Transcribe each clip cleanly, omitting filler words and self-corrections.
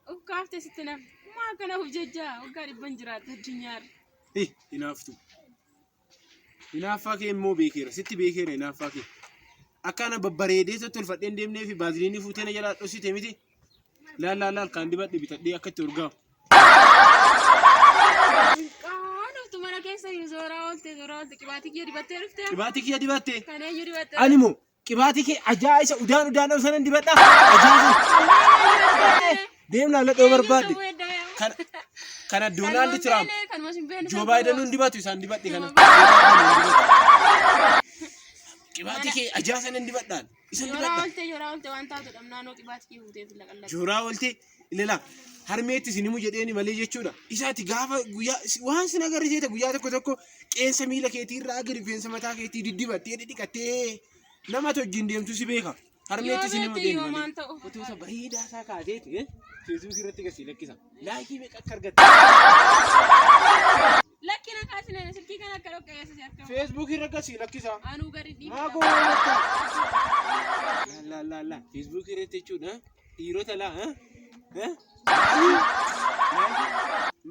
وكافته ستنا ما كان هو ججا وقال بنجرات الدنيا إيه ينافتو ينافاكي مو بيكير ستي بيكير ينافاكي أكان ببريدي تلفتين ديمني في بازليني فوتين جلات أسي تميتي لا لا لا كان دبات بتدي أكتورجا أنا تمارا كيسة زورا كباتك يا دبات عرفتها كباتك يا دبات كان يا دبات أنيمو كباتك أجايس ودان وسنن دبات أجايس ديمنا لا تبر بادي كان دونالد ترامب جو بايدن دبات يسان دبات كان كباتك أجاسن دبات دان يسان دبات جورا ولت وانتا تدمنانو كباتك يهودي في لقلق جورا ولت لا harmeetti sinimu jedheeni malee jechuudha isaati gaafa guyyaa waan sin agarsiisa guyyaa tokko qeensa miila keetii irraa gadi rifeensa mataa keetii diddibattee dhidhiqattee nama wajjin deemtu si beeka harmeetti sinimu jedheeni malee fotoota bareedaa isaa kaateeti feesbuuk irratti gadi lakkisa laayikii meeqa akka argatte lakkina kaasine silkii kana akka dhoqqeessa si akka feesbuuk irra gadi lakkisa anuu gadi dhiibba maa goonata la feesbuuk irratti jechuudha dhiirota laa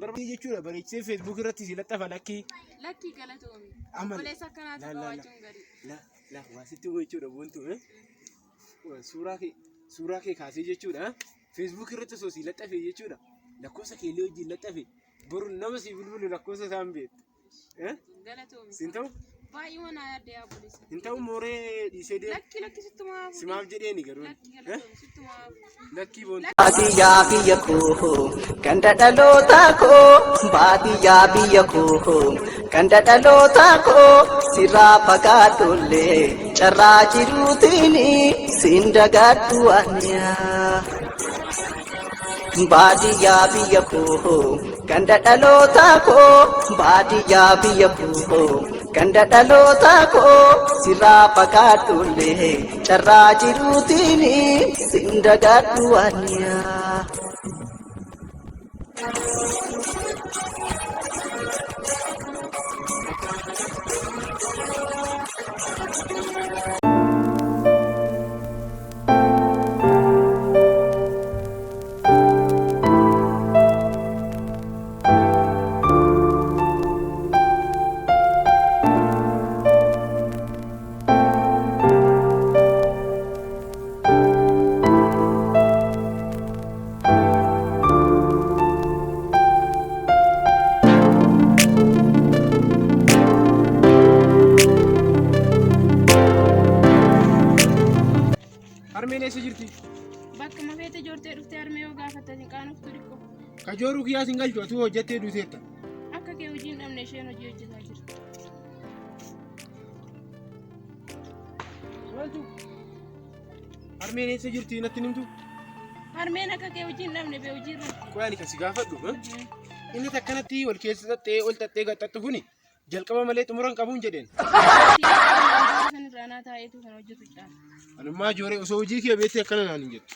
Barbadi jechuudha bareechee feesbuuk irratti si laxafa lakkii galatoomi koleessa akkanaatu qabaachuun gadi la waasitti jechuudha boontu suuraa kee kaasee jechuudha feesbuuk irratti osoo si laxafe jechuudha lakkoofsa keellee wajjin laxafe boru nama si bilbilu lakkoofsa isaan beektu galatoomi siin ta'u baay'ee waan yaadde yaa polis hin ta'u mooree dhiisee deemu lakki sittumaa simaaf jedheeni garuu lakki boontu baadiyyaa biyya koo kan dhadhalootaa koo baadiyyaa biyya koo kan dhadhalootaa koo sirraa fagaadhollee carraa jiruutiin siin dagadhu anyaa baadiyyaa biyya koo kan dhadhalootaa koo baadiyyaa biyya koo kan dhadhalootaa koo sirraa fagaadhollee carraa jiruutiin siin dagadhu anyaa. harmeen eessa jirti bakka mafeete joortee dhuftee harmee yoo gaafatte sin qaanoftu dhikko kajooruu kiyyaa sin galchu atuu hojjettee duuteetta akka kee hojii hin dhabne isheen hojii hojjetaa jirti harmeen eessa jirti natti nimtu harmeen akka kee hojii hin dhabne bee hojii irra qoyaani kasi gaafadhu inni takkanatti wal keessa xaxxee ol xaxxee gaxxattu kuni jalqaba malee xumuran qabuun jedheen san irraa naa taa'eetu kan hojjetu caala anummaa jooree osoo hojii kee beettee akkana naan hin jettu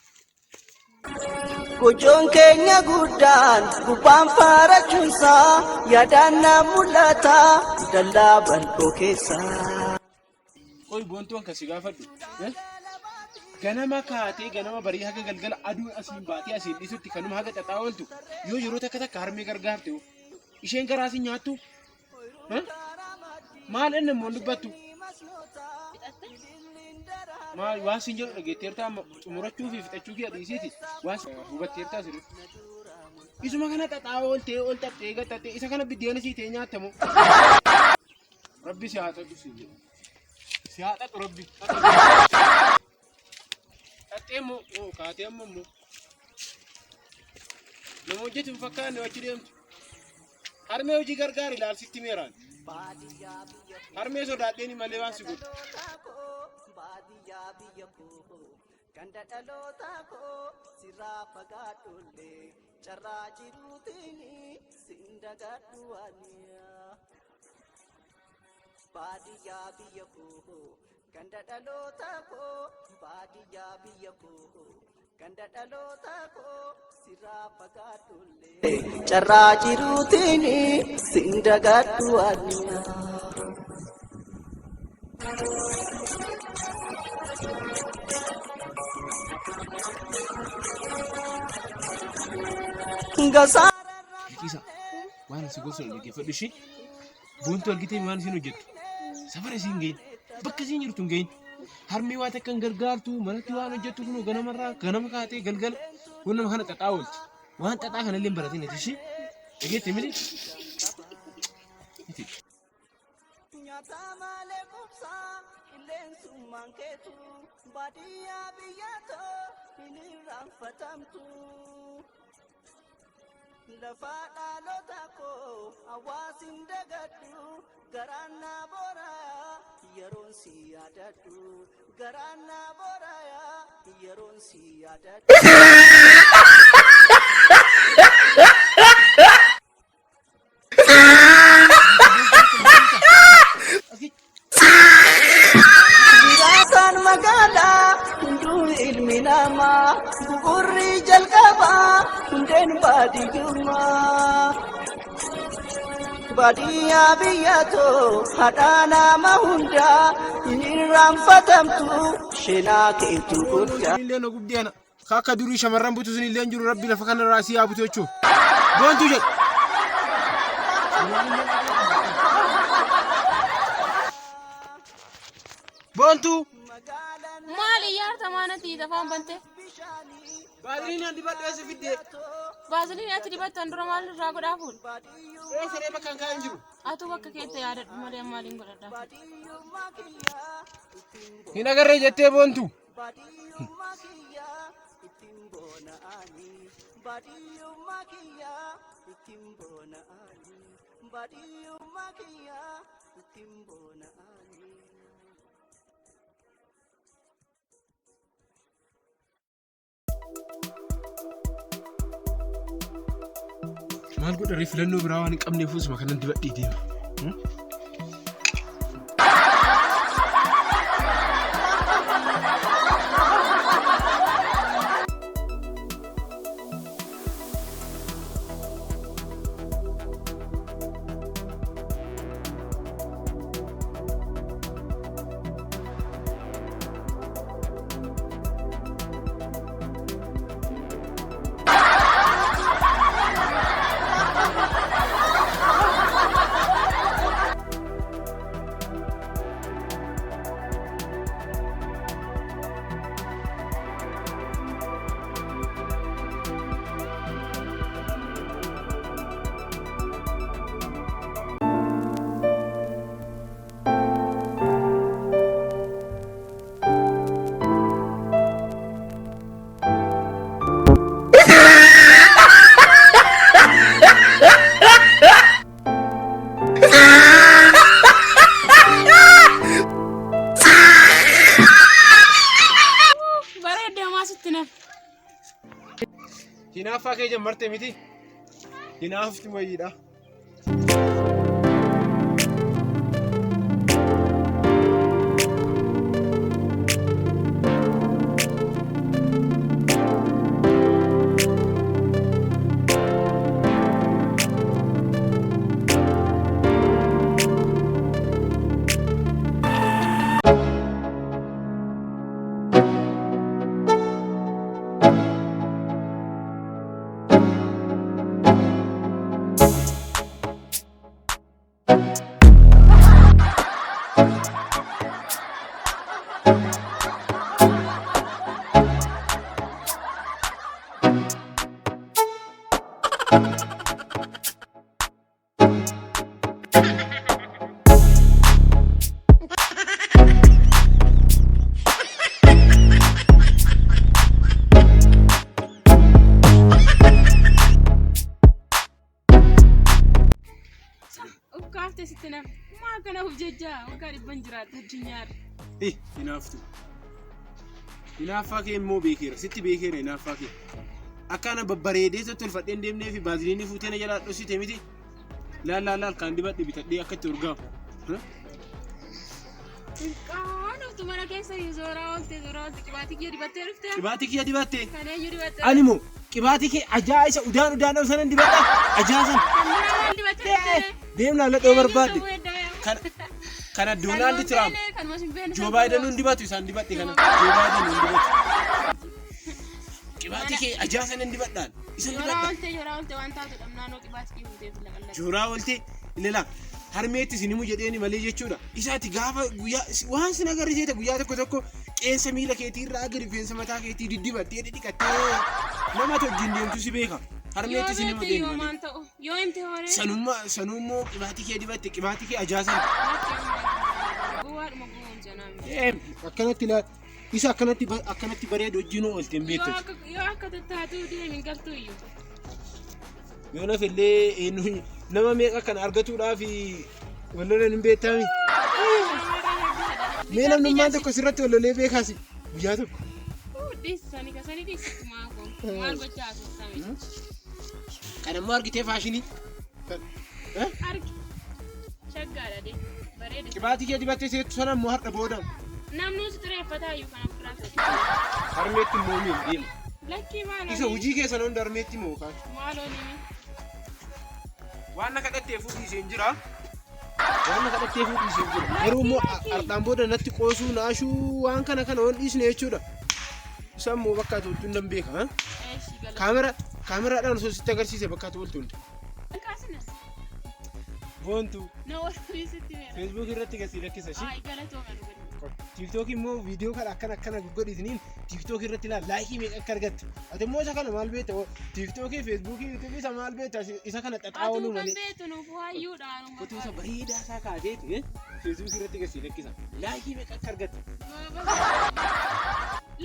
Gochoon keenya guddaan gubbaan faarachuunsaa yaadaan na mul'ata dallaa bal'oo keessaa. Qoy boontuun kasi gaafadhu ganama kaatee ganama barii haga galgala aduun asiin baatee asiin dhiisutti kanuma haga xaxaa ooltu yoo yeroo takka harmee gargaarte isheen garaa si nyaattu maal inni immoo dubbattu maal waan siin jedhu dhageetteertaa xumurachuu fi fixachuu kee dhiisiiti waan hubatteertaa jiru isuma kana xaxaa ooltee ol xaxxee gaxxaxxee isa kana biddeena siitee nyaattamu rabbi si haa xaxu si jedhu si haa xaxu rabbi xaxxee moo kaatee amma immoo nama hojjetu hin fakkaanne achi deemtu harmee hojii gargaari ilaalsitti meeraan harmee sodaadheeni malee waan si godhu kan dhadhalootaa koo sirraa fagaadhollee carraa jiruutiin siin dagadhu aniyaa baadiyyaa biyya koo kan dhadhalootaa koo baadiyyaa biyya koo kan dhadhalootaa koo carraa jiruutiin sin dagadhu addunyaa. Kisa waan si gosa dhaggeeffadhu ishee boontuu argitee waan isin hojjettu safara isin gahin bakka isin jirtu hin gahin harmee waa takka hin gargaartu manatti waan hojjettu kun ganama kaatee galgala kun nama kana xaxaa oolti waan xaxaa kanallee hin baratin ati ishee dhageette miti. Lafa dhaloota koo hawaasin dagadhu garaan na booraya yeroon si yaadadhu garaan na booraya yeroon si yaadadhu. Jiraataan magaalaa hunduu ilmi namaa bu'uurri jalqabaa hundeen baadiyyummaa. Baadiyyaa biyyatoo haadha nama hundaa hin irraanfatamtu sheenaa keetu guddaa. Illee na guddiana akka durii shamarran butu sun illee jiru rabbi lafa kana raasii haa butu jechuun boontuu jedhu. Boontuu. Maali yaarta maanati tafaan bante? Baaziliin andi badhee si fidee. Baaziliin ati dibattan dura maal irraa godhaafuun? Saree bakka hin kaa'in jiru. Atu bakka keessa yaadadhu malee maaliin godhadhaa? Hin agarree jettee boontuu. Maal godha filannoo biraa waan hin qabneefus makanan dibadhii deema. Hinaaffaa kee jammartee miti? Hinaafti wayiidha. Ukkaafte sitti nama maa kana hojjechaa waggaa dhibban jiraata addunyaarra. Hinaaftu. Hinaaffaa kee immoo beekeera sitti beekeera hinaaffaa kee. Akkana babbareedee tolfadheen deemnee fi baaziliinii fuutee na jalaa dhossite miti. Laal kan dibadhe bitadhee akka itti urgaa'u. Qaanoftu mana keessa zooraa oolte qibaatii kiyya dibattee dhuftee. Qibaatii kiyya dibattee. Kaneenyu dibattee. Ani moo Qibaatii kee ajaa'iba udaan sanan dibadha. Ajaa'isan. Deem laalladhoo barbaadde. Kana Doonaald Tiraamp. Joo Baayiden hundi dibatu isaan dibadhe kana. Joo Baayiden hundi dibatu. Qibaatii kee ajaa'isan hin dibadhaan. Isan dibadha. Jooraa oolte ilaalaa. Harmeetti isinimu jedheeni malee jechuudha. Isaati gaafa guyyaa waan sin agarsiise guyyaa tokko qeensa miila keetii irraa gadi rifeensa mataa keetii diddibattee dhidhiqattee nama wajjin deemtu si beeka. Harmeetti isinimu jedheeni. Sanummoo qibaatii kee dibatte qibaatii kee ajaasan. Akkanatti isa akkanatti bareedu wajjin oolte hin beektu. Yoo akka tattaatu deemin galtu iyyuu. Yoo nafillee nama meeqa kan argatuudhaaf walloleen hin beektaami. Mee namnummaan tokko sirratti wallolee beekaasi guyyaa tokko. Kan ammoo argitee faashinii. Qibaatii kee dibattee seetu sana ammoo har'a booda. Namni si xureeffataa iyyuu kan ofirraa. Harmeetti immoo miin deema. Lakkii maal? Isa hojii keessan hunda harmeetti moo kaan? Maaloo nimi? Waan na kadhattee fuudhiisee hin jira. Garuu immoo har'aan booda natti qoosuu naashuu waan kana waan dhiisne jechuudha. Isaan immoo bakka ati oltuun nan beeka. Kaameraadhaan osoo sitti agarsiise bakka ati oltuun. Boontu. Feesbuuk irratti gasii lakkisa shi. TikTok immoo viidiyoo kana akkana godhisniin TikTok irratti laayikii meeqa akka argatte. Ati immoo isa kana maal beekta? TikTok, Facebook, YouTube isa maal beekta? Isa kana xaxaawoluu malee. Foto isa bareedaa isaa kaateeti Facebook irratti gasii lakkisa. Laayikii meeqa akka argatte?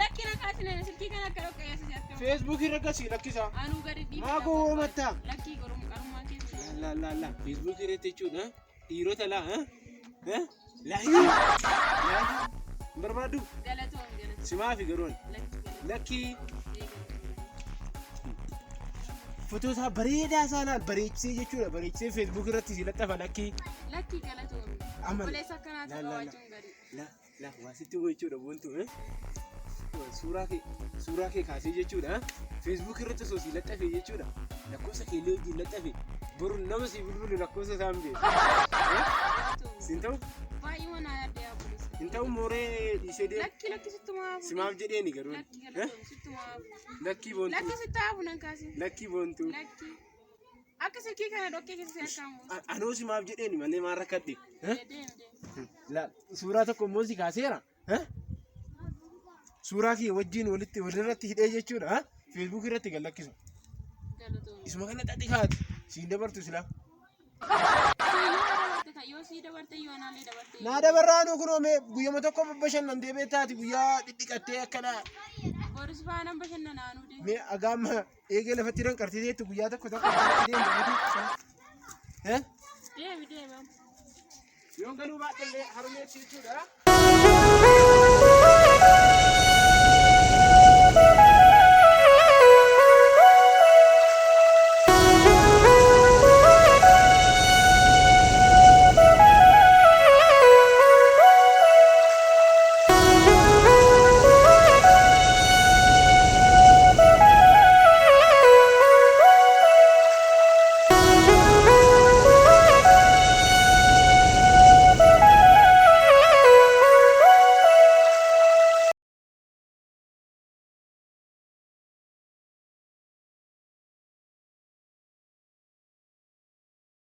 Lakkina kaasine silkii kana akka dhoqqeessi argamu. Facebook irra gasii lakkisa. Anuu gadi dhiibbaa. Maa gowwoomatta? Lakkii qarummaa keessa. La Facebook irratti jechuudha. Dhiirota laayikii. Barbaadu? Simaa fi garoon. Lakkii. Foto isaa bareedaa isaa laal bareechisee jechuudha. Bareechisee Facebook irratti si laxafa lakkii. Lakkii galatoomne. Amaleessa akkanaatu qabaachuun gadi. Waa sitti gochuudha boontu. Suuraa kee kaasee jechuudha. Facebook irratti osoo si laxafe jechuudha. Lakkoofsa keellee wajjin laxafe. Boru nama si bilbilu lakkoofsa isaa hin beeku. Siin ta'u? Baay'ee waan yaadde yaabulisa. Hin ta'u mooree dhiisee deemu. Lakki sittumaa. Simaaf jedheeni garuu. Lakkii boontuu. Lakki sitti haafu nan kaase. Lakkii boontuu. Lakki. Akka silkii kana dhoqqee keessa si argamu. Anoo simaaf jedheeni malee maal rakkadde. Suuraa tokko immoo si kaaseera. Suuraa kee wajjin walirratti hidhee jechuudha. Facebook irratti gad lakkisa. Isuma kana xaxi kaati. Siin dabartu silaa. Naa dabarraanuu kunoomee guyyama tokko bashannaan deebee taati guyyaa dhidhiqattee akkana. Boris faanaan bashannanaanuu deemu. Mee agaamma eegee lafatti ranqartiteetti guyyaa tokko deemu. Deemi. Yoon galuu baadhallee harumeetti jechuudha.